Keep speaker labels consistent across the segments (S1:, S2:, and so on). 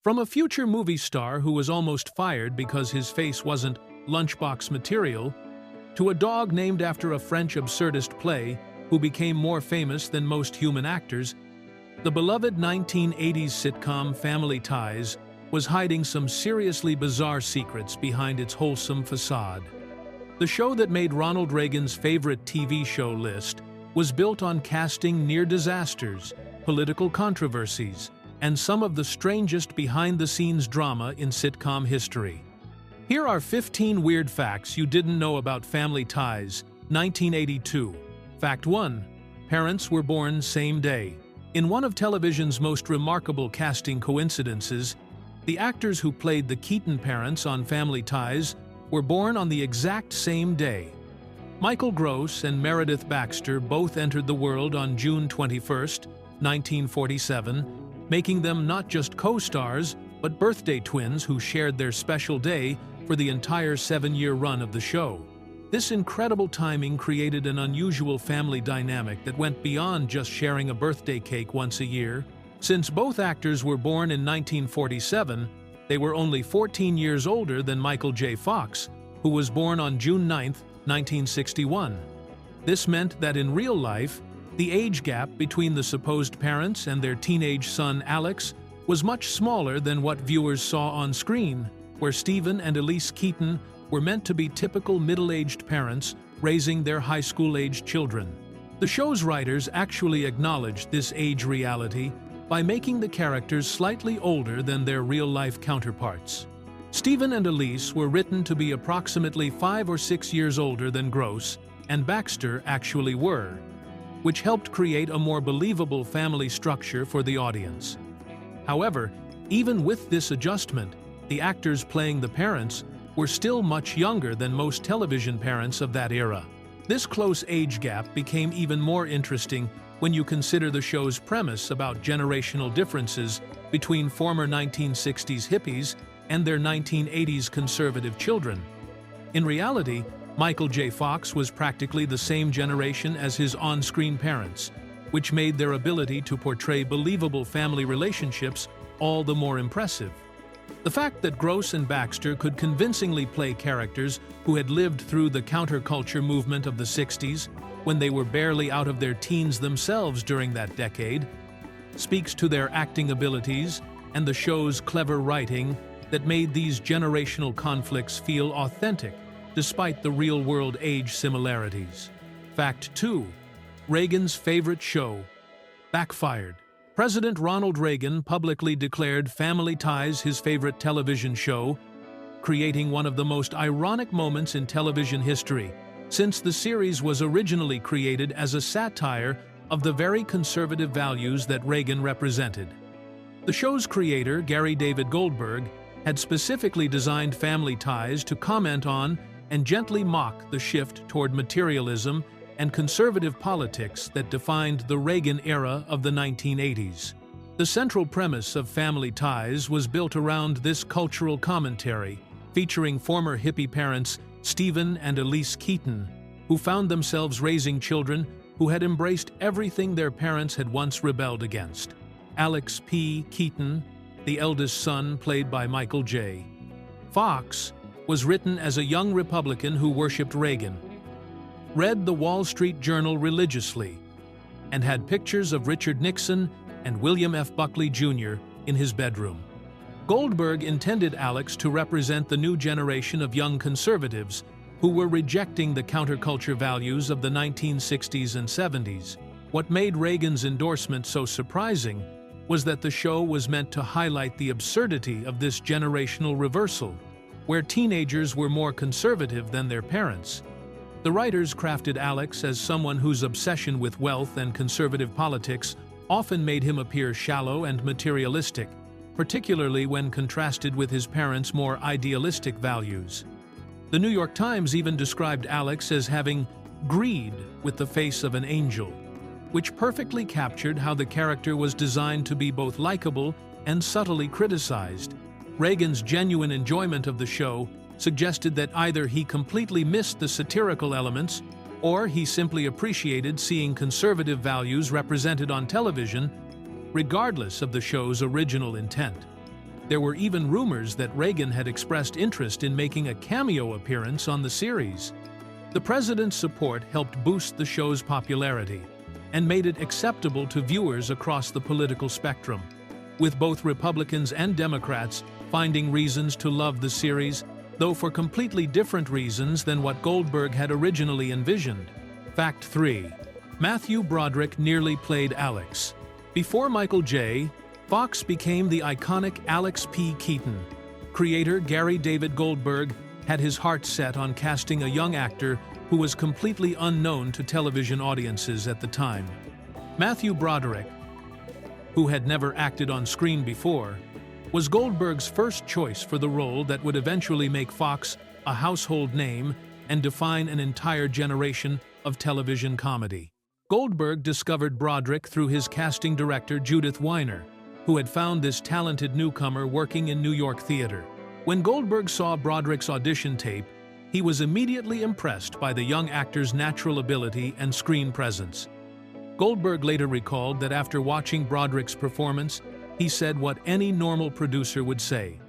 S1: From a future movie star who was almost fired because his face wasn't lunchbox material, to a dog named after a French absurdist play who became more famous than most human actors, the beloved 1980s sitcom Family Ties was hiding some seriously bizarre secrets behind its wholesome facade. The show that made Ronald Reagan's favorite TV show list was built on casting near disasters, political controversies, and some of the strangest behind-the-scenes drama in sitcom history. Here are 15 weird facts you didn't know about Family Ties, 1982. Fact 1. Parents were born same day. In one of television's most remarkable casting coincidences, the actors who played the Keaton parents on Family Ties were born on the exact same day. Michael Gross and Meredith Baxter both entered the world on June 21, 1947, making them not just co-stars, but birthday twins who shared their special day for the entire 7-year run of the show. This incredible timing created an unusual family dynamic that went beyond just sharing a birthday cake once a year. Since both actors were born in 1947, they were only 14 years older than Michael J. Fox, who was born on June 9, 1961. This meant that in real life, the age gap between the supposed parents and their teenage son Alex was much smaller than what viewers saw on screen, where Stephen and Elise Keaton were meant to be typical middle-aged parents raising their high school-aged children. The show's writers actually acknowledged this age reality by making the characters slightly older than their real-life counterparts. Stephen and Elise were written to be approximately 5 or 6 years older than Gross and Baxter actually were, which helped create a more believable family structure for the audience. However, even with this adjustment, the actors playing the parents were still much younger than most television parents of that era. This close age gap became even more interesting when you consider the show's premise about generational differences between former 1960s hippies and their 1980s conservative children. In reality, Michael J. Fox was practically the same generation as his on-screen parents, which made their ability to portray believable family relationships all the more impressive. The fact that Gross and Baxter could convincingly play characters who had lived through the counterculture movement of the 60s when they were barely out of their teens themselves during that decade speaks to their acting abilities and the show's clever writing that made these generational conflicts feel authentic despite the real-world age similarities. Fact 2. Reagan's favorite show backfired. President Ronald Reagan publicly declared Family Ties his favorite television show, creating one of the most ironic moments in television history, since the series was originally created as a satire of the very conservative values that Reagan represented. The show's creator, Gary David Goldberg, had specifically designed Family Ties to comment on and gently mock the shift toward materialism and conservative politics that defined the Reagan era of the 1980s. The central premise of Family Ties was built around this cultural commentary, featuring former hippie parents Stephen and Elise Keaton, who found themselves raising children who had embraced everything their parents had once rebelled against. Alex P. Keaton, the eldest son played by Michael J. Fox, was written as a young Republican who worshipped Reagan, read the Wall Street Journal religiously, and had pictures of Richard Nixon and William F. Buckley Jr. in his bedroom. Goldberg intended Alex to represent the new generation of young conservatives who were rejecting the counterculture values of the 1960s and 70s. What made Reagan's endorsement so surprising was that the show was meant to highlight the absurdity of this generational reversal, where teenagers were more conservative than their parents. The writers crafted Alex as someone whose obsession with wealth and conservative politics often made him appear shallow and materialistic, particularly when contrasted with his parents' more idealistic values. The New York Times even described Alex as having greed with the face of an angel, which perfectly captured how the character was designed to be both likable and subtly criticized. Reagan's genuine enjoyment of the show suggested that either he completely missed the satirical elements or he simply appreciated seeing conservative values represented on television, regardless of the show's original intent. There were even rumors that Reagan had expressed interest in making a cameo appearance on the series. The president's support helped boost the show's popularity and made it acceptable to viewers across the political spectrum, with both Republicans and Democrats finding reasons to love the series, though for completely different reasons than what Goldberg had originally envisioned. Fact 3. Matthew Broderick nearly played Alex. Before Michael J., Fox became the iconic Alex P. Keaton. Creator Gary David Goldberg had his heart set on casting a young actor who was completely unknown to television audiences at the time. Matthew Broderick, who had never acted on screen before, was Goldberg's first choice for the role that would eventually make Fox a household name and define an entire generation of television comedy. Goldberg discovered Broderick through his casting director Judith Weiner, who had found this talented newcomer working in New York theater. When Goldberg saw Broderick's audition tape, he was immediately impressed by the young actor's natural ability and screen presence. Goldberg later recalled that after watching Broderick's performance, he said what any normal producer would say: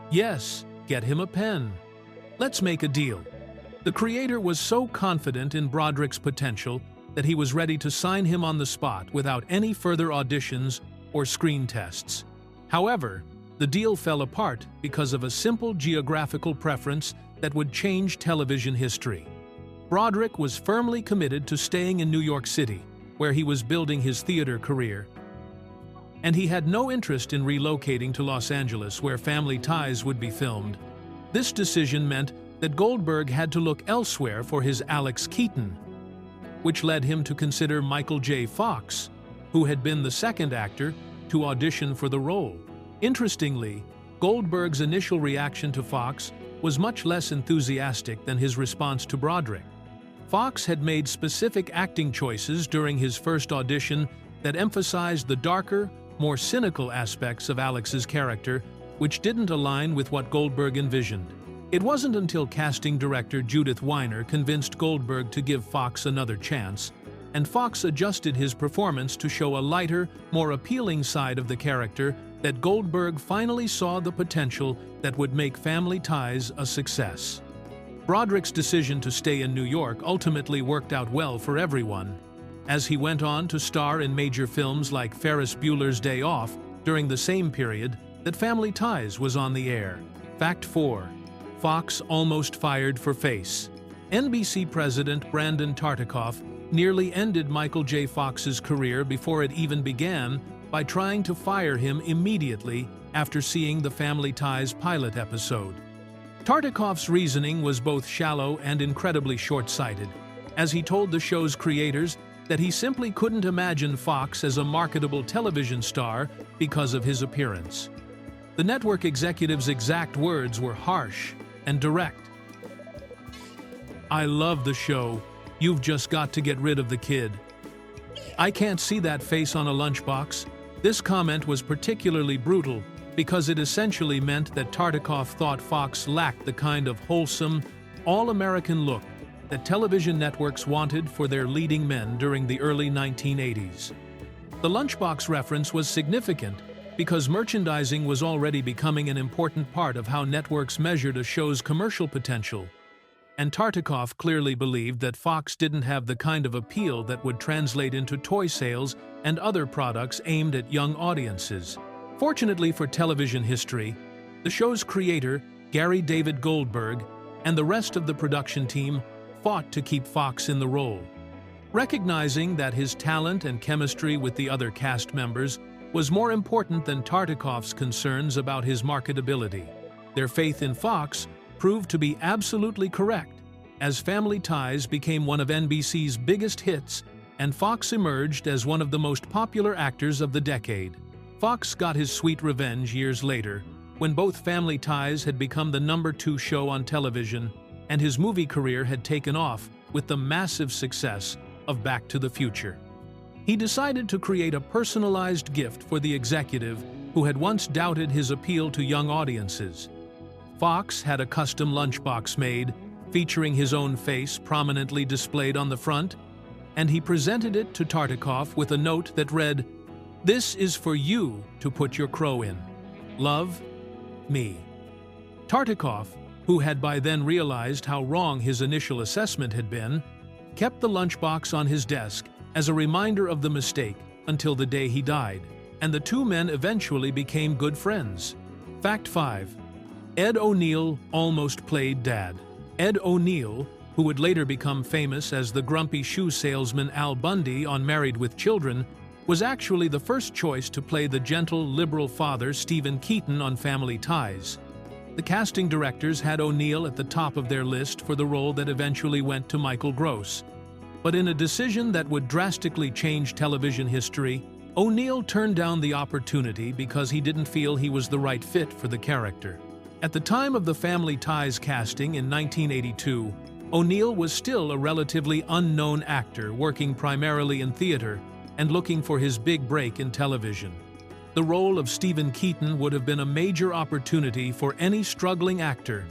S1: "Yes, get him a pen. Let's make a deal." The creator was so confident in Broderick's potential that he was ready to sign him on the spot without any further auditions or screen tests. However, the deal fell apart because of a simple geographical preference that would change television history. Broderick was firmly committed to staying in New York City, where he was building his theater career, and he had no interest in relocating to Los Angeles, where Family Ties would be filmed. This decision meant that Goldberg had to look elsewhere for his Alex Keaton, which led him to consider Michael J. Fox, who had been the second actor to audition for the role. Interestingly, Goldberg's initial reaction to Fox was much less enthusiastic than his response to Broderick. Fox had made specific acting choices during his first audition that emphasized the darker, more cynical aspects of Alex's character, which didn't align with what Goldberg envisioned. It wasn't until casting director Judith Weiner convinced Goldberg to give Fox another chance, and Fox adjusted his performance to show a lighter, more appealing side of the character, that Goldberg finally saw the potential that would make Family Ties a success. Broderick's decision to stay in New York ultimately worked out well for everyone, as he went on to star in major films like Ferris Bueller's Day Off during the same period that Family Ties was on the air. Fact 4. Fox almost fired for Face. NBC President Brandon Tartikoff nearly ended Michael J. Fox's career before it even began by trying to fire him immediately after seeing the Family Ties pilot episode. Tartikoff's reasoning was both shallow and incredibly short-sighted, as he told the show's creators that he simply couldn't imagine Fox as a marketable television star because of his appearance. The network executive's exact words were harsh and direct. "I love the show. You've just got to get rid of the kid. I can't see that face on a lunchbox." This comment was particularly brutal because it essentially meant that Tartikoff thought Fox lacked the kind of wholesome, all-American look that television networks wanted for their leading men during the early 1980s. The lunchbox reference was significant because merchandising was already becoming an important part of how networks measured a show's commercial potential, and Tartikoff clearly believed that Fox didn't have the kind of appeal that would translate into toy sales and other products aimed at young audiences. Fortunately for television history, the show's creator, Gary David Goldberg, and the rest of the production team fought to keep Fox in the role. Recognizing that his talent and chemistry with the other cast members was more important than Tartikoff's concerns about his marketability, their faith in Fox proved to be absolutely correct, as Family Ties became one of NBC's biggest hits and Fox emerged as one of the most popular actors of the decade. Fox got his sweet revenge years later, when both Family Ties had become the #2 show on television and his movie career had taken off with the massive success of Back to the Future. He decided to create a personalized gift for the executive who had once doubted his appeal to young audiences. Fox had a custom lunchbox made, featuring his own face prominently displayed on the front, and he presented it to Tartikoff with a note that read, "This is for you to put your crow in. Love, like me." Tartikoff, who had by then realized how wrong his initial assessment had been, kept the lunchbox on his desk as a reminder of the mistake until the day he died, and the two men eventually became good friends. Fact 5. Ed O'Neill almost played Dad. Ed O'Neill, who would later become famous as the grumpy shoe salesman Al Bundy on Married with Children, was actually the first choice to play the gentle, liberal father Stephen Keaton on Family Ties. The casting directors had O'Neill at the top of their list for the role that eventually went to Michael Gross. But in a decision that would drastically change television history, O'Neill turned down the opportunity because he didn't feel he was the right fit for the character. At the time of the Family Ties casting in 1982, O'Neill was still a relatively unknown actor working primarily in theater and looking for his big break in television. The role of Stephen Keaton would have been a major opportunity for any struggling actor,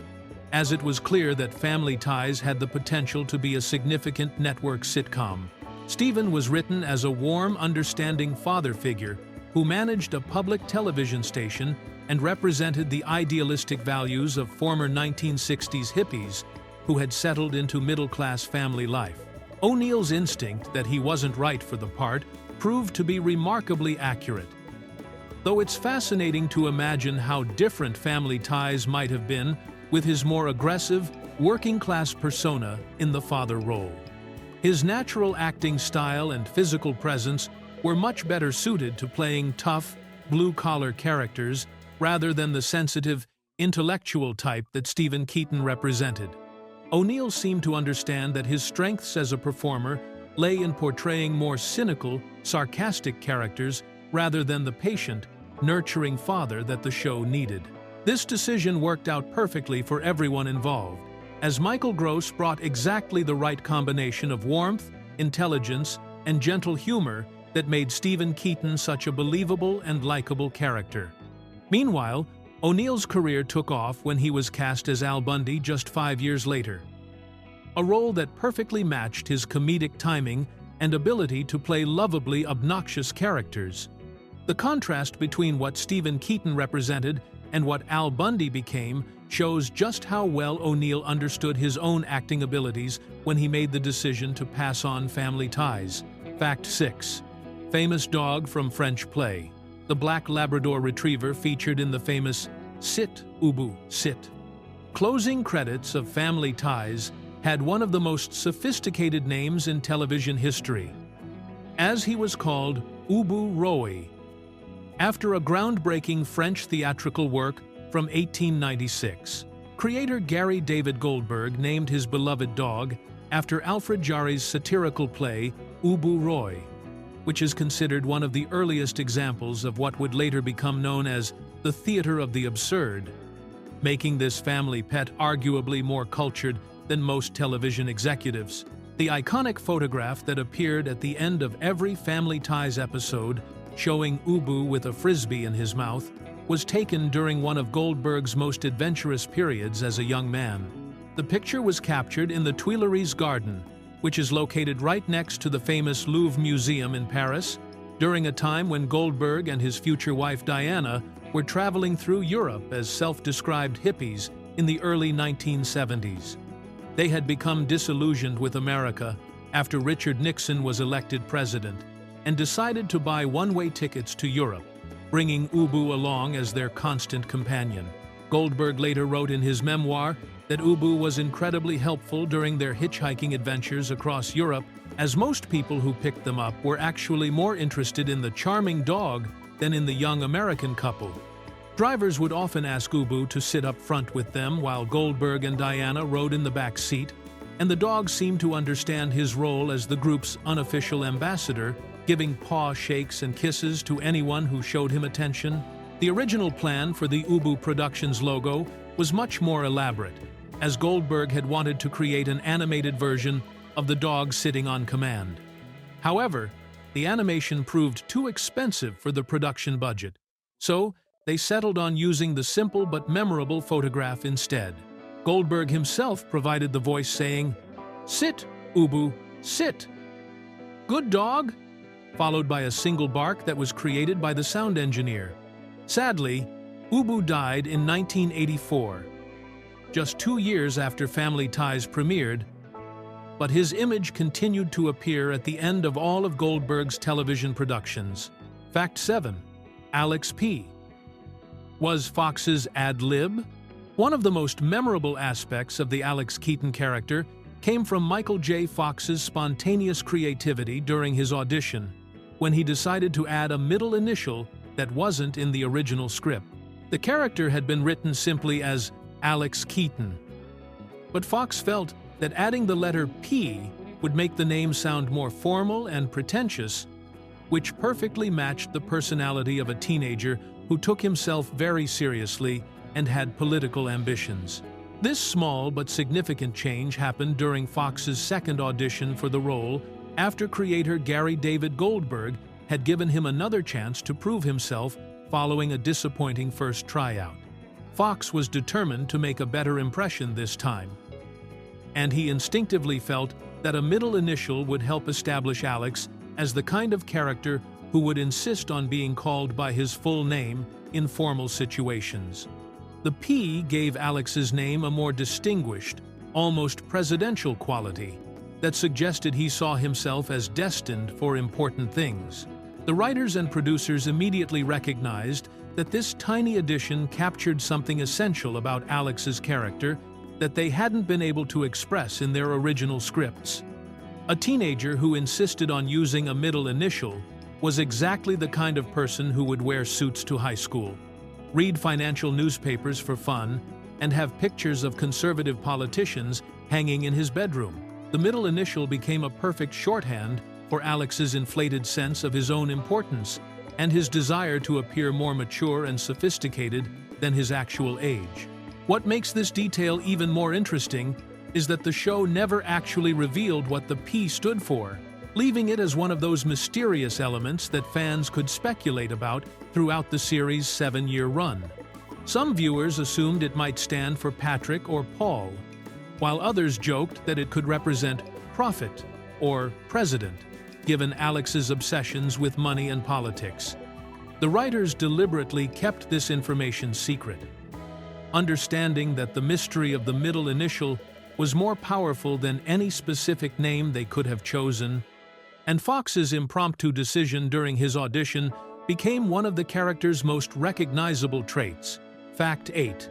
S1: as it was clear that Family Ties had the potential to be a significant network sitcom. Stephen was written as a warm, understanding father figure who managed a public television station and represented the idealistic values of former 1960s hippies who had settled into middle-class family life. O'Neill's instinct that he wasn't right for the part proved to be remarkably accurate. Though it's fascinating to imagine how different Family Ties might have been with his more aggressive, working-class persona in the father role. His natural acting style and physical presence were much better suited to playing tough, blue-collar characters rather than the sensitive, intellectual type that Stephen Keaton represented. O'Neill seemed to understand that his strengths as a performer lay in portraying more cynical, sarcastic characters rather than the patient, nurturing father that the show needed. This decision worked out perfectly for everyone involved, as Michael Gross brought exactly the right combination of warmth, intelligence, and gentle humor that made Stephen Keaton such a believable and likable character. Meanwhile, O'Neill's career took off when he was cast as Al Bundy just 5 years later, a role that perfectly matched his comedic timing and ability to play lovably obnoxious characters. The contrast between what Stephen Keaton represented and what Al Bundy became shows just how well O'Neill understood his own acting abilities when he made the decision to pass on Family Ties. Fact 6. Famous dog from French play. The black Labrador retriever featured in the famous "Sit, Ubu, sit." Closing credits of Family Ties had one of the most sophisticated names in television history, as he was called Ubu Roi, after a groundbreaking French theatrical work from 1896. Creator Gary David Goldberg named his beloved dog after Alfred Jarry's satirical play Ubu Roi, which is considered one of the earliest examples of what would later become known as the theater of the absurd, making this family pet arguably more cultured than most television executives. The iconic photograph that appeared at the end of every Family Ties episode, showing Ubu with a frisbee in his mouth, was taken during one of Goldberg's most adventurous periods as a young man. The picture was captured in the Tuileries Garden, which is located right next to the famous Louvre Museum in Paris, during a time when Goldberg and his future wife Diana were traveling through Europe as self-described hippies in the early 1970s. They had become disillusioned with America after Richard Nixon was elected president and decided to buy one-way tickets to Europe, bringing Ubu along as their constant companion. Goldberg later wrote in his memoir that Ubu was incredibly helpful during their hitchhiking adventures across Europe, as most people who picked them up were actually more interested in the charming dog than in the young American couple. Drivers would often ask Ubu to sit up front with them while Goldberg and Diana rode in the back seat, and the dog seemed to understand his role as the group's unofficial ambassador, giving paw shakes and kisses to anyone who showed him attention. The original plan for the Ubu Productions logo was much more elaborate, as Goldberg had wanted to create an animated version of the dog sitting on command. However, the animation proved too expensive for the production budget, so they settled on using the simple but memorable photograph instead. Goldberg himself provided the voice saying, "Sit, Ubu, sit. Good dog," followed by a single bark that was created by the sound engineer. Sadly, Ubu died in 1984, just 2 years after Family Ties premiered, but his image continued to appear at the end of all of Goldberg's television productions. Fact 7. Alex P. was Fox's ad-lib? One of the most memorable aspects of the Alex Keaton character came from Michael J. Fox's spontaneous creativity during his audition, when he decided to add a middle initial that wasn't in the original script. The character had been written simply as Alex Keaton, but Fox felt that adding the letter P would make the name sound more formal and pretentious, which perfectly matched the personality of a teenager who took himself very seriously and had political ambitions. This small but significant change happened during Fox's second audition for the role, after creator Gary David Goldberg had given him another chance to prove himself following a disappointing first tryout. Fox was determined to make a better impression this time, and he instinctively felt that a middle initial would help establish Alex as the kind of character who would insist on being called by his full name in formal situations. The P gave Alex's name a more distinguished, almost presidential quality that suggested he saw himself as destined for important things. The writers and producers immediately recognized that this tiny addition captured something essential about Alex's character that they hadn't been able to express in their original scripts. A teenager who insisted on using a middle initial was exactly the kind of person who would wear suits to high school, read financial newspapers for fun, and have pictures of conservative politicians hanging in his bedroom. The middle initial became a perfect shorthand for Alex's inflated sense of his own importance and his desire to appear more mature and sophisticated than his actual age. What makes this detail even more interesting is that the show never actually revealed what the P stood for, leaving it as one of those mysterious elements that fans could speculate about throughout the series' 7-year run. Some viewers assumed it might stand for Patrick or Paul, while others joked that it could represent prophet or president, given Alex's obsessions with money and politics. The writers deliberately kept this information secret, understanding that the mystery of the middle initial was more powerful than any specific name they could have chosen, and Fox's impromptu decision during his audition became one of the character's most recognizable traits. Fact 8.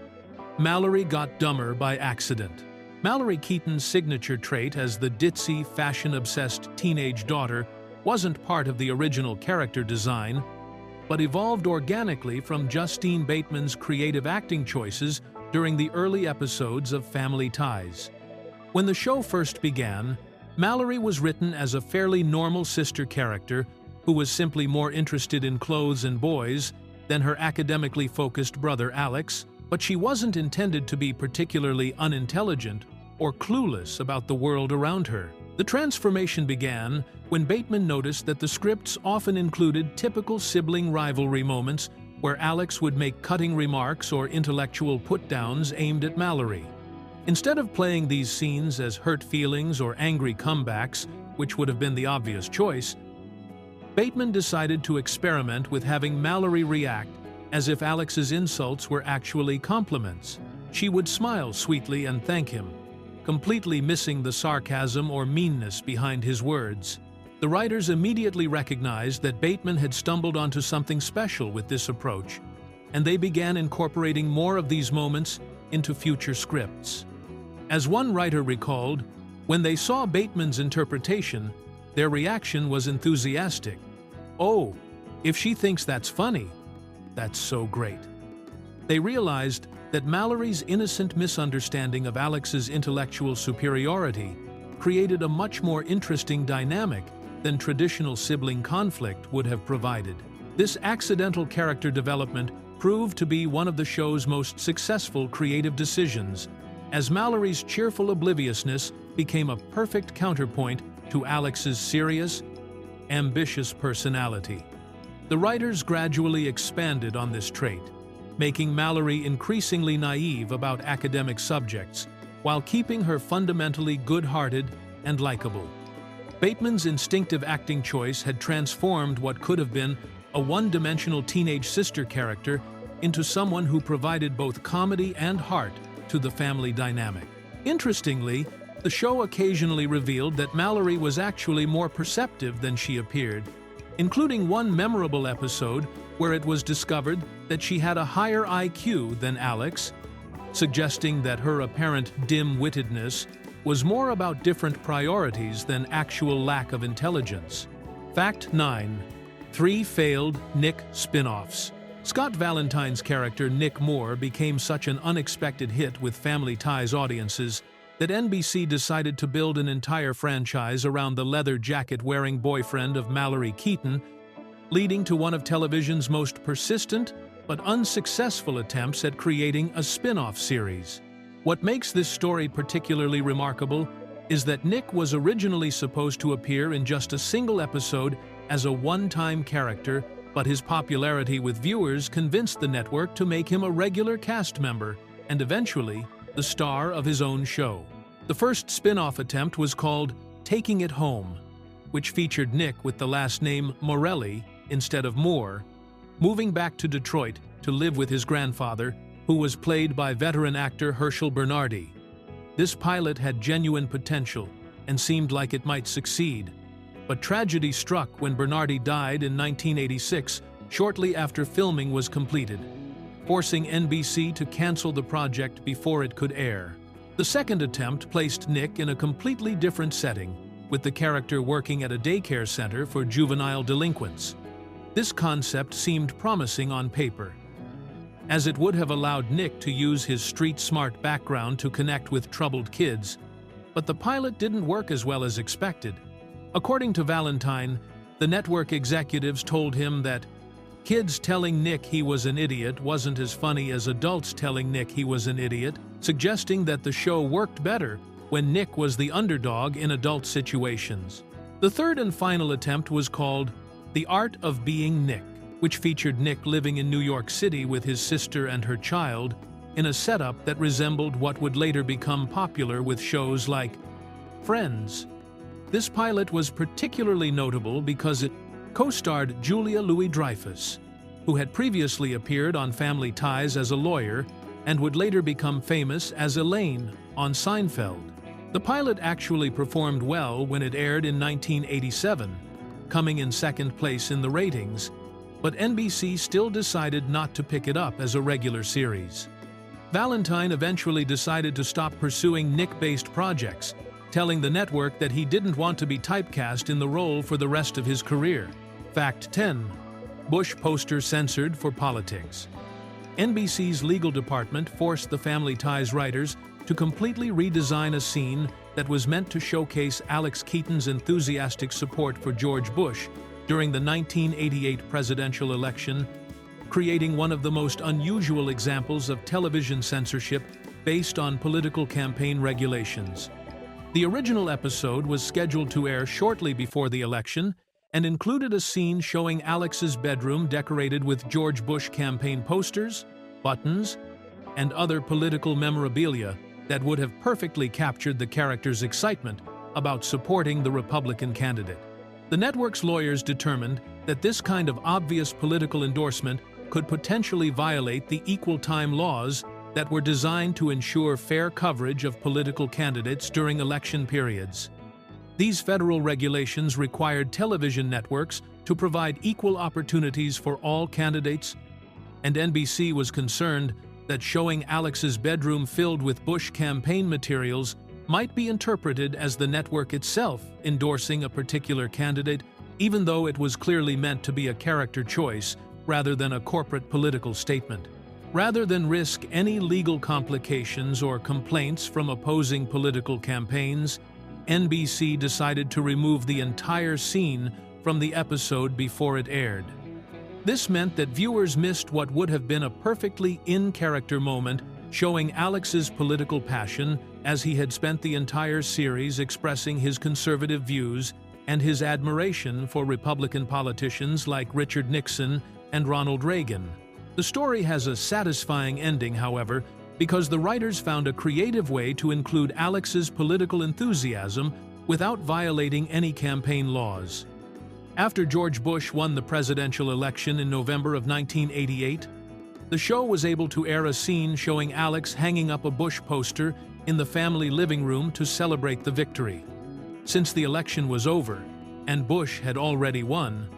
S1: Mallory got dumber by accident. Mallory Keaton's signature trait as the ditzy, fashion-obsessed teenage daughter wasn't part of the original character design, but evolved organically from Justine Bateman's creative acting choices during the early episodes of Family Ties. When the show first began, Mallory was written as a fairly normal sister character who was simply more interested in clothes and boys than her academically focused brother Alex, but she wasn't intended to be particularly unintelligent or clueless about the world around her. The transformation began when Bateman noticed that the scripts often included typical sibling rivalry moments where Alex would make cutting remarks or intellectual put-downs aimed at Mallory. Instead of playing these scenes as hurt feelings or angry comebacks, which would have been the obvious choice, Bateman decided to experiment with having Mallory react as if Alex's insults were actually compliments. She would smile sweetly and thank him, completely missing the sarcasm or meanness behind his words. The writers immediately recognized that Bateman had stumbled onto something special with this approach, and they began incorporating more of these moments into future scripts. As one writer recalled, when they saw Bateman's interpretation, their reaction was enthusiastic. "Oh, if she thinks that's funny, that's so great." They realized that Mallory's innocent misunderstanding of Alex's intellectual superiority created a much more interesting dynamic than traditional sibling conflict would have provided. This accidental character development proved to be one of the show's most successful creative decisions, as Mallory's cheerful obliviousness became a perfect counterpoint to Alex's serious, ambitious personality. The writers gradually expanded on this trait, making Mallory increasingly naive about academic subjects, while keeping her fundamentally good-hearted and likable. Bateman's instinctive acting choice had transformed what could have been a one-dimensional teenage sister character into someone who provided both comedy and heart to the family dynamic. Interestingly, the show occasionally revealed that Mallory was actually more perceptive than she appeared, including one memorable episode where it was discovered that she had a higher IQ than Alex, suggesting that her apparent dim-wittedness was more about different priorities than actual lack of intelligence. Fact 9. 3 failed Nick spin-offs. Scott Valentine's character Nick Moore became such an unexpected hit with Family Ties audiences that NBC decided to build an entire franchise around the leather jacket-wearing boyfriend of Mallory Keaton, leading to one of television's most persistent but unsuccessful attempts at creating a spin-off series. What makes this story particularly remarkable is that Nick was originally supposed to appear in just a single episode as a one-time character, but his popularity with viewers convinced the network to make him a regular cast member and eventually the star of his own show. The first spin-off attempt was called Taking It Home, which featured Nick with the last name Morelli instead of Moore, moving back to Detroit to live with his grandfather, who was played by veteran actor Herschel Bernardi. This pilot had genuine potential and seemed like it might succeed, but tragedy struck when Bernardi died in 1986, shortly after filming was completed, forcing NBC to cancel the project before it could air. The second attempt placed Nick in a completely different setting, with the character working at a daycare center for juvenile delinquents. This concept seemed promising on paper, as it would have allowed Nick to use his street-smart background to connect with troubled kids, but the pilot didn't work as well as expected. According to Valentine, the network executives told him that kids telling Nick he was an idiot wasn't as funny as adults telling Nick he was an idiot, suggesting that the show worked better when Nick was the underdog in adult situations. The third and final attempt was called The Art of Being Nick, which featured Nick living in New York City with his sister and her child in a setup that resembled what would later become popular with shows like Friends. This pilot was particularly notable because it co-starred Julia Louis-Dreyfus, who had previously appeared on Family Ties as a lawyer and would later become famous as Elaine on Seinfeld. The pilot actually performed well when it aired in 1987, coming in second place in the ratings, but NBC still decided not to pick it up as a regular series. Valentine eventually decided to stop pursuing Nick-based projects, telling the network that he didn't want to be typecast in the role for the rest of his career. Fact 10. Bush poster censored for politics. NBC's legal department forced the Family Ties writers to completely redesign a scene that was meant to showcase Alex Keaton's enthusiastic support for George Bush during the 1988 presidential election, creating one of the most unusual examples of television censorship based on political campaign regulations. The original episode was scheduled to air shortly before the election and included a scene showing Alex's bedroom decorated with George Bush campaign posters, buttons, and other political memorabilia that would have perfectly captured the character's excitement about supporting the Republican candidate. The network's lawyers determined that this kind of obvious political endorsement could potentially violate the equal time laws that were designed to ensure fair coverage of political candidates during election periods. These federal regulations required television networks to provide equal opportunities for all candidates, and NBC was concerned that showing Alex's bedroom filled with Bush campaign materials might be interpreted as the network itself endorsing a particular candidate, even though it was clearly meant to be a character choice rather than a corporate political statement. Rather than risk any legal complications or complaints from opposing political campaigns, NBC decided to remove the entire scene from the episode before it aired. This meant that viewers missed what would have been a perfectly in-character moment showing Alex's political passion, as he had spent the entire series expressing his conservative views and his admiration for Republican politicians like Richard Nixon and Ronald Reagan. The story has a satisfying ending, however, because the writers found a creative way to include Alex's political enthusiasm without violating any campaign laws. After George Bush won the presidential election in November of 1988, The show was able to air a scene showing Alex hanging up a Bush poster in the family living room to celebrate the victory. Since the election was over, and Bush had already won,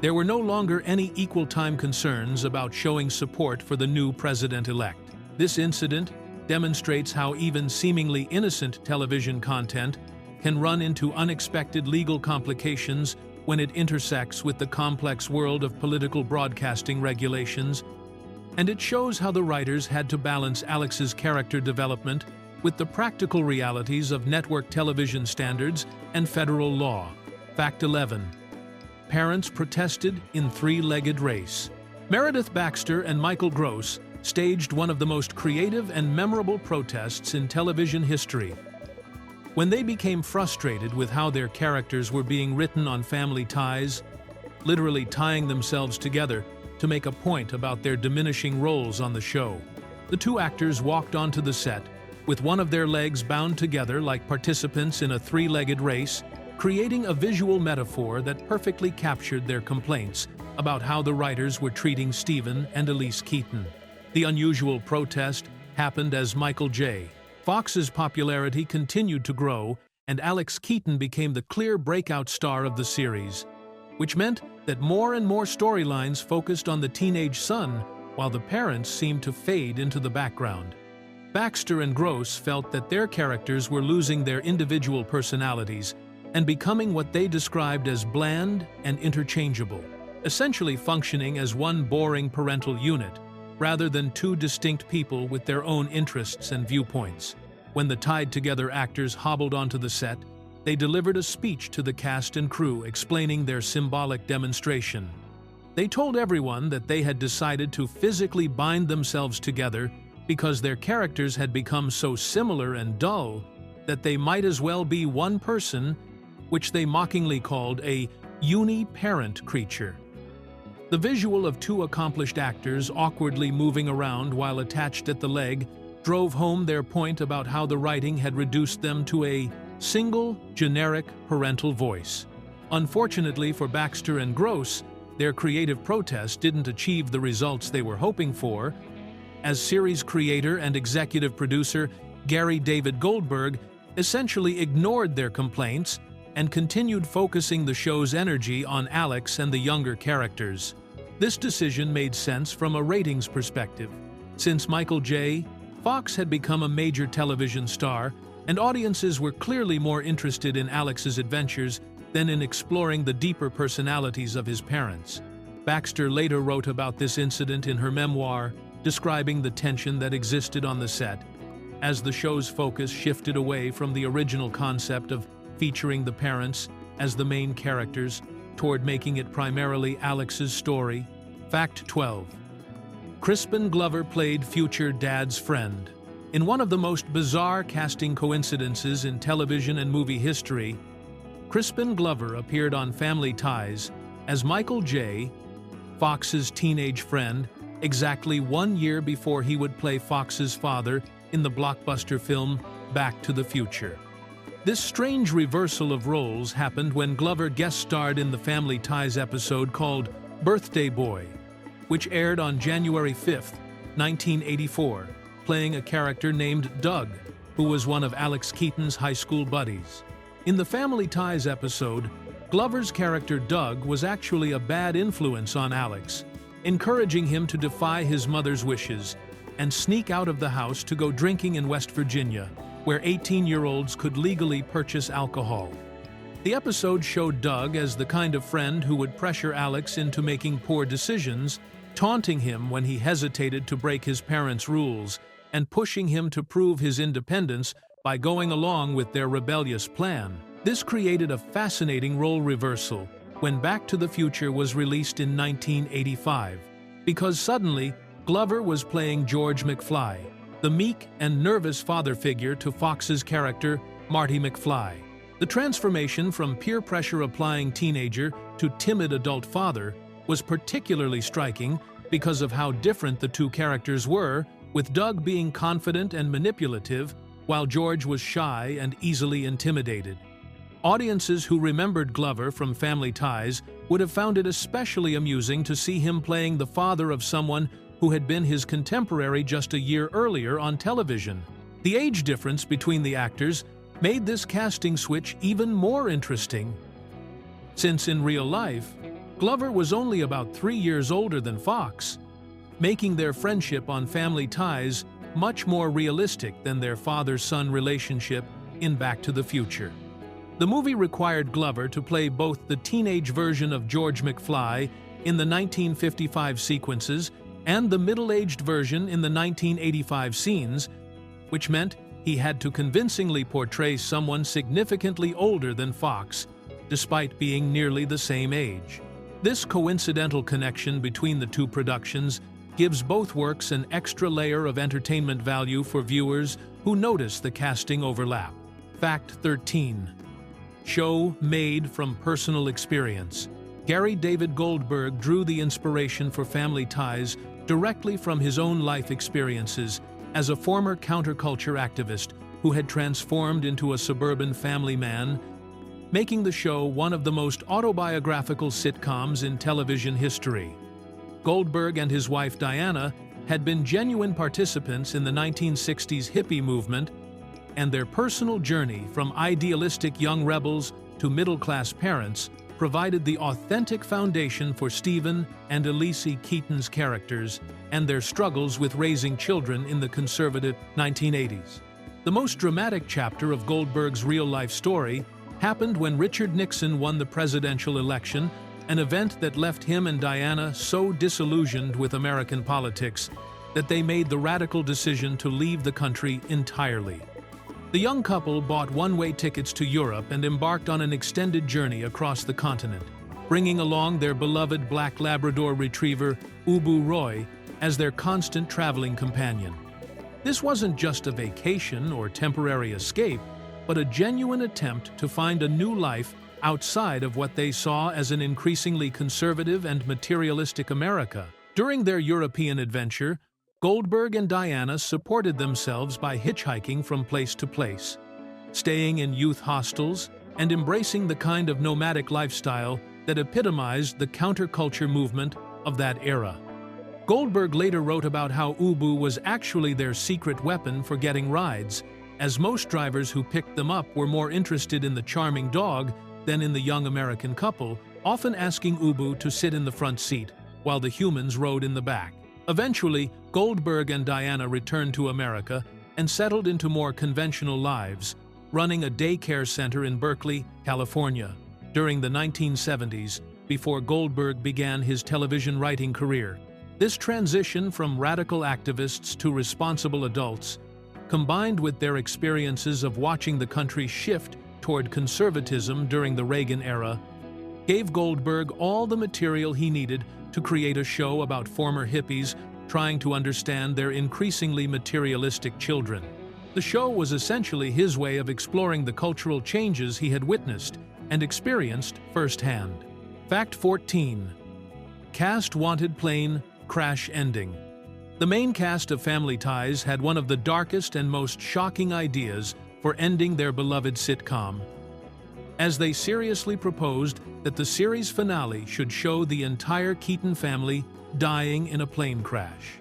S1: there were no longer any equal time concerns about showing support for the new president-elect. This incident demonstrates how even seemingly innocent television content can run into unexpected legal complications when it intersects with the complex world of political broadcasting regulations, and it shows how the writers had to balance Alex's character development with the practical realities of network television standards and federal law. Fact 11. Parents protested in three-legged race. Meredith Baxter and Michael Gross staged one of the most creative and memorable protests in television history. When they became frustrated with how their characters were being written on Family Ties, literally tying themselves together to make a point about their diminishing roles on the show, the two actors walked onto the set with one of their legs bound together like participants in a three-legged race, creating a visual metaphor that perfectly captured their complaints about how the writers were treating Stephen and Elise Keaton. The unusual protest happened as Michael J. Fox's popularity continued to grow, and Alex Keaton became the clear breakout star of the series, which meant that more and more storylines focused on the teenage son, while the parents seemed to fade into the background. Baxter and Gross felt that their characters were losing their individual personalities and becoming what they described as bland and interchangeable, essentially functioning as one boring parental unit, rather than two distinct people with their own interests and viewpoints. When the tied-together actors hobbled onto the set, they delivered a speech to the cast and crew explaining their symbolic demonstration. They told everyone that they had decided to physically bind themselves together because their characters had become so similar and dull that they might as well be one person, which they mockingly called a uni-parent creature. The visual of two accomplished actors awkwardly moving around while attached at the leg drove home their point about how the writing had reduced them to a single, generic parental voice. Unfortunately for Baxter and Gross, their creative protest didn't achieve the results they were hoping for, as series creator and executive producer Gary David Goldberg essentially ignored their complaints and continued focusing the show's energy on Alex and the younger characters. This decision made sense from a ratings perspective. Since Michael J. Fox had become a major television star, and audiences were clearly more interested in Alex's adventures than in exploring the deeper personalities of his parents. Baxter later wrote about this incident in her memoir, describing the tension that existed on the set, as the show's focus shifted away from the original concept of featuring the parents as the main characters toward making it primarily Alex's story. Fact 12. Crispin Glover played future dad's friend. In one of the most bizarre casting coincidences in television and movie history, Crispin Glover appeared on Family Ties as Michael J. Fox's teenage friend exactly 1 year before he would play Fox's father in the blockbuster film Back to the Future. This strange reversal of roles happened when Glover guest-starred in the Family Ties episode called Birthday Boy, which aired on January 5, 1984, playing a character named Doug, who was one of Alex Keaton's high school buddies. In the Family Ties episode, Glover's character Doug was actually a bad influence on Alex, encouraging him to defy his mother's wishes and sneak out of the house to go drinking in West Virginia, where 18-year-olds could legally purchase alcohol. The episode showed Doug as the kind of friend who would pressure Alex into making poor decisions, taunting him when he hesitated to break his parents' rules, and pushing him to prove his independence by going along with their rebellious plan. This created a fascinating role reversal when Back to the Future was released in 1985, because suddenly Glover was playing George McFly, the meek and nervous father figure to Fox's character, Marty McFly. The transformation from peer pressure-applying teenager to timid adult father was particularly striking because of how different the two characters were, with Doug being confident and manipulative, while George was shy and easily intimidated. Audiences who remembered Glover from Family Ties would have found it especially amusing to see him playing the father of someone who had been his contemporary just a year earlier on television. The age difference between the actors made this casting switch even more interesting, since in real life, Glover was only about 3 years older than Fox, making their friendship on Family Ties much more realistic than their father-son relationship in Back to the Future. The movie required Glover to play both the teenage version of George McFly in the 1955 sequences and the middle-aged version in the 1985 scenes, which meant he had to convincingly portray someone significantly older than Fox, despite being nearly the same age. This coincidental connection between the two productions gives both works an extra layer of entertainment value for viewers who notice the casting overlap. Fact 13. Show made from personal experience. Gary David Goldberg drew the inspiration for Family Ties directly from his own life experiences as a former counterculture activist who had transformed into a suburban family man, making the show one of the most autobiographical sitcoms in television history. Goldberg and his wife Diana had been genuine participants in the 1960s hippie movement, and their personal journey from idealistic young rebels to middle-class parents provided the authentic foundation for Stephen and Elise Keaton's characters and their struggles with raising children in the conservative 1980s. The most dramatic chapter of Goldberg's real-life story happened when Richard Nixon won the presidential election, an event that left him and Diana so disillusioned with American politics that they made the radical decision to leave the country entirely. The young couple bought one-way tickets to Europe and embarked on an extended journey across the continent, bringing along their beloved black Labrador retriever, Ubu Roy, as their constant traveling companion. This wasn't just a vacation or temporary escape, but a genuine attempt to find a new life outside of what they saw as an increasingly conservative and materialistic America. During their European adventure, Goldberg and Diana supported themselves by hitchhiking from place to place, staying in youth hostels, and embracing the kind of nomadic lifestyle that epitomized the counterculture movement of that era. Goldberg later wrote about how Ubu was actually their secret weapon for getting rides, as most drivers who picked them up were more interested in the charming dog than in the young American couple, often asking Ubu to sit in the front seat while the humans rode in the back. Eventually, Goldberg and Diana returned to America and settled into more conventional lives, running a daycare center in Berkeley, California, during the 1970s, before Goldberg began his television writing career. This transition from radical activists to responsible adults, combined with their experiences of watching the country shift toward conservatism during the Reagan era, gave Goldberg all the material he needed to create a show about former hippies trying to understand their increasingly materialistic children. The show was essentially his way of exploring the cultural changes he had witnessed and experienced firsthand. Fact 14. Cast wanted plain crash ending. The main cast of Family Ties had one of the darkest and most shocking ideas for ending their beloved sitcom, as they seriously proposed that the series finale should show the entire Keaton family dying in a plane crash.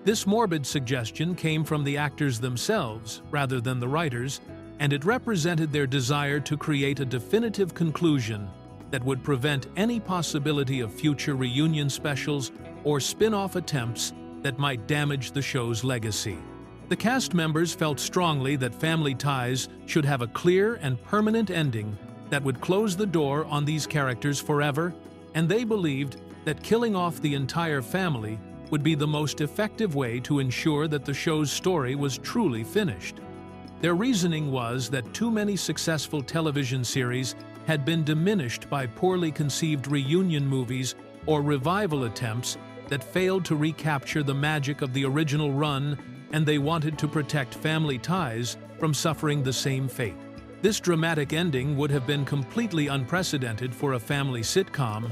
S1: This morbid suggestion came from the actors themselves rather than the writers, and it represented their desire to create a definitive conclusion that would prevent any possibility of future reunion specials or spin-off attempts that might damage the show's legacy. The cast members felt strongly that Family Ties should have a clear and permanent ending that would close the door on these characters forever, and they believed that killing off the entire family would be the most effective way to ensure that the show's story was truly finished. Their reasoning was that too many successful television series had been diminished by poorly conceived reunion movies or revival attempts that failed to recapture the magic of the original run, and they wanted to protect Family Ties from suffering the same fate. This dramatic ending would have been completely unprecedented for a family sitcom,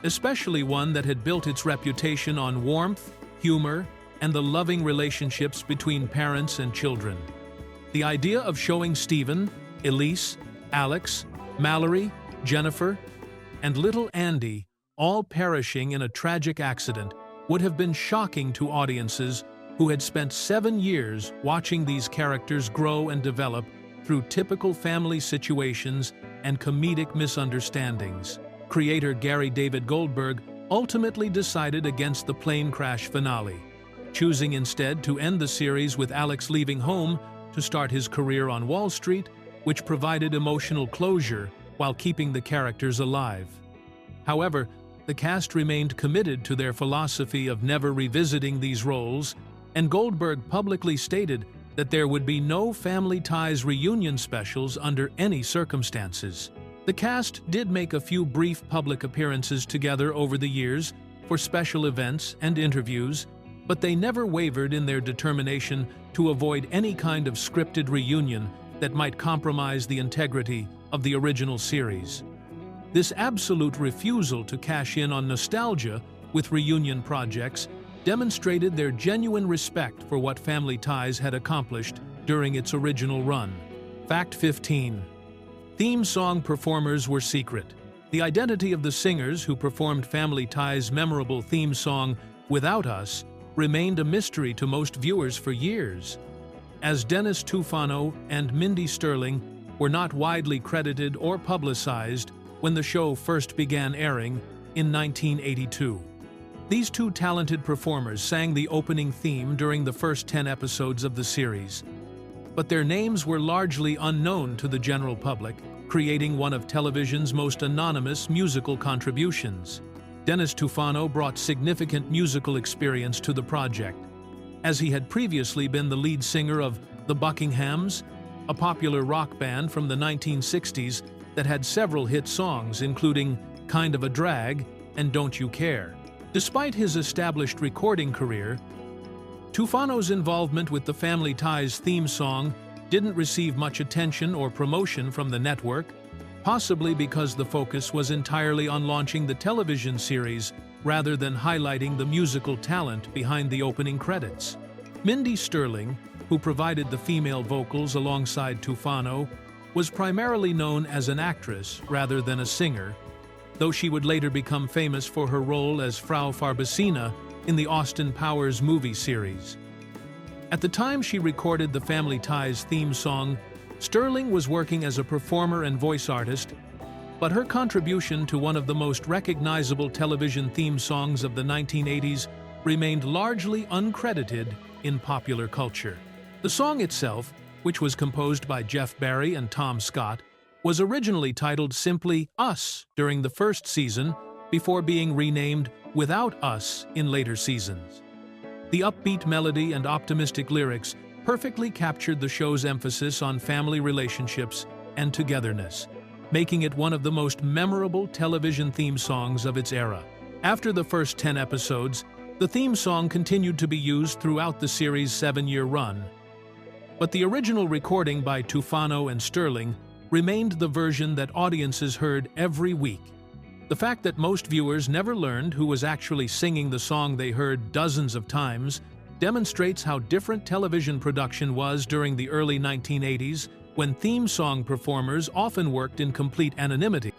S1: especially one that had built its reputation on warmth, humor, and the loving relationships between parents and children. The idea of showing Stephen, Elise, Alex, Mallory, Jennifer, and little Andy all perishing in a tragic accident would have been shocking to audiences who had spent 7 years watching these characters grow and develop through typical family situations and comedic misunderstandings. Creator Gary David Goldberg ultimately decided against the plane crash finale, choosing instead to end the series with Alex leaving home to start his career on Wall Street, which provided emotional closure while keeping the characters alive. However, the cast remained committed to their philosophy of never revisiting these roles, and Goldberg publicly stated that there would be no Family Ties reunion specials under any circumstances. The cast did make a few brief public appearances together over the years for special events and interviews, but they never wavered in their determination to avoid any kind of scripted reunion that might compromise the integrity of the original series. This absolute refusal to cash in on nostalgia with reunion projects demonstrated their genuine respect for what Family Ties had accomplished during its original run. Fact 15. Theme song performers were secret. The identity of the singers who performed Family Ties' memorable theme song, Without Us, remained a mystery to most viewers for years, as Dennis Tufano and Mindy Sterling were not widely credited or publicized when the show first began airing in 1982. These two talented performers sang the opening theme during the first 10 episodes of the series, but their names were largely unknown to the general public, creating one of television's most anonymous musical contributions. Dennis Tufano brought significant musical experience to the project, as he had previously been the lead singer of The Buckinghams, a popular rock band from the 1960s that had several hit songs including Kind of a Drag and Don't You Care. Despite his established recording career, Tufano's involvement with the Family Ties theme song didn't receive much attention or promotion from the network, possibly because the focus was entirely on launching the television series rather than highlighting the musical talent behind the opening credits. Mindy Sterling, who provided the female vocals alongside Tufano, was primarily known as an actress rather than a singer, though she would later become famous for her role as Frau Farbacina in the Austin Powers movie series. At the time she recorded the Family Ties theme song, Sterling was working as a performer and voice artist, but her contribution to one of the most recognizable television theme songs of the 1980s remained largely uncredited in popular culture. The song itself, which was composed by Jeff Barry and Tom Scott, was originally titled simply Us during the first season before being renamed Without Us in later seasons. The upbeat melody and optimistic lyrics perfectly captured the show's emphasis on family relationships and togetherness, making it one of the most memorable television theme songs of its era. After the first 10 episodes, the theme song continued to be used throughout the series' 7-year run, but the original recording by Tufano and Sterling remained the version that audiences heard every week. The fact that most viewers never learned who was actually singing the song they heard dozens of times demonstrates how different television production was during the early 1980s, when theme song performers often worked in complete anonymity.